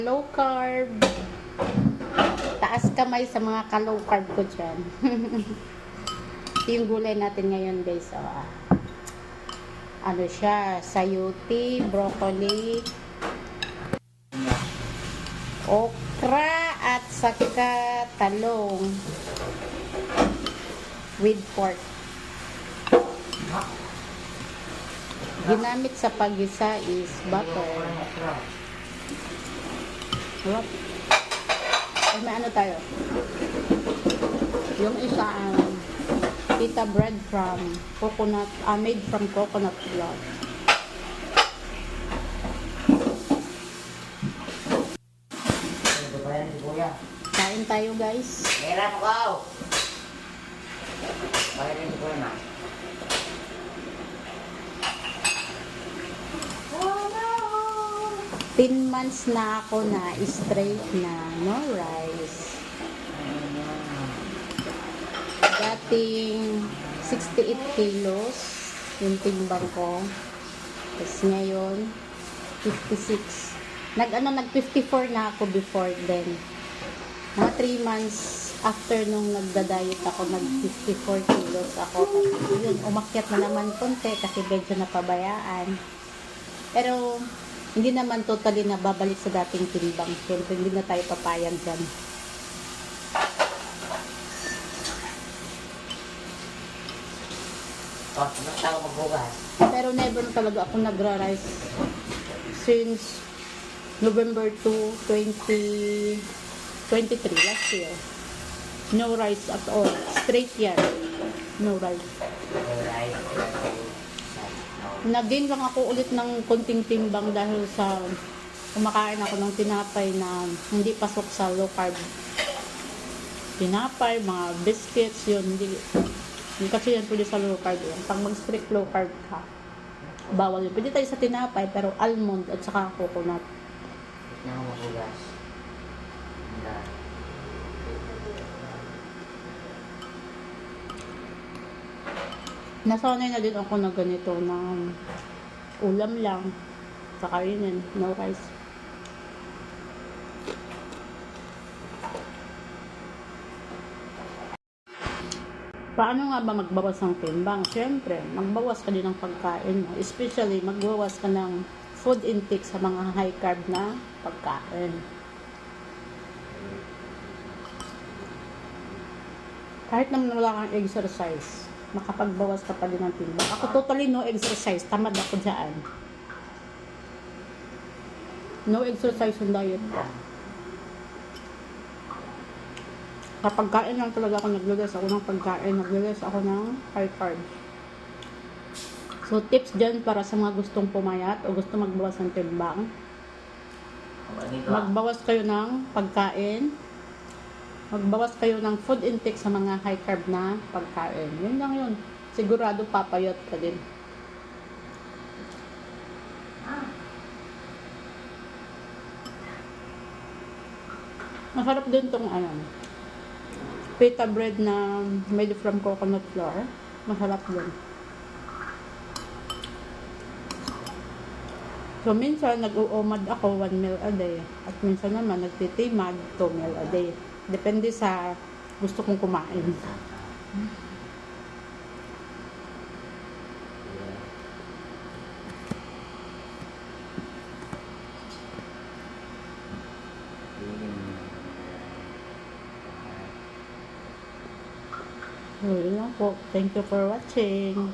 Low carb. Taas kamay sa mga ka-low carb ko dyan. Ito yung gulay natin ngayon guys. Ano siya? Sayote, broccoli, okra, at saka talong. With pork. Ginamit sa paggisa is butter. What? May ano tayo? Yung isa ang pita bread from coconut, made from coconut flour. Kain tayo guys. Meron ko. Bayarin ko na. 10 months na ako na straight na no rice. Dating 68 kilos yung timbang ko. Tapos ngayon 56. Nag-54 na ako before then. Mga 3 months after nung nagda-diet ako, nag-54 kilos ako. Tapos yun, umakyat na naman konti kasi medyo napabayaan. Pero hindi naman totally na babalik sa dating timbang. Siyempre, hindi na tayo papayag dyan. Nagtawa magbugas. Pero never talaga ako nagra-rice since November 2, 2023, last year. No rice at all. Straight yan. No rice. Nag-gain lang ako ulit ng konting timbang dahil sa kumakain ako ng tinapay na hindi pasok sa low carb. Tinapay, mga biscuits, yun. Hindi kasi yan pwede sa low carb yun. Pag mag-strict low carb ka, bawal yun. Pwede tayo sa tinapay, pero almond at saka coconut. Nasanay na din ako na ganito na ulam lang kakainin, no rice. Paano nga ba magbawas ng timbang? Siyempre, magbawas ka din ng pagkain mo. Especially, magbawas ka ng food intake sa mga high carb na pagkain. Kahit naman wala kang exercise, makapagbawas ka pa din ng timbang. Ako totally no exercise. Tamad ako dyan. No exercise yung diet ko. Kapag kain lang talaga ako, nagluless ako ng pagkain. Nagluless ako ng high carb. So, tips dyan para sa mga gustong pumayat o gusto magbawas ng timbang. Magbawas kayo ng pagkain. Magbawas kayo ng food intake sa mga high carb na pagkain. Yun lang yun. Sigurado papayat ka din. Masarap din tong pita bread na made from coconut flour. Masarap din. So, minsan nag-uumad ako 1 meal a day. At minsan naman nagtitimag 2 meal a day. Depende sa gusto kong kumain. So, yun lang po. Thank you for watching.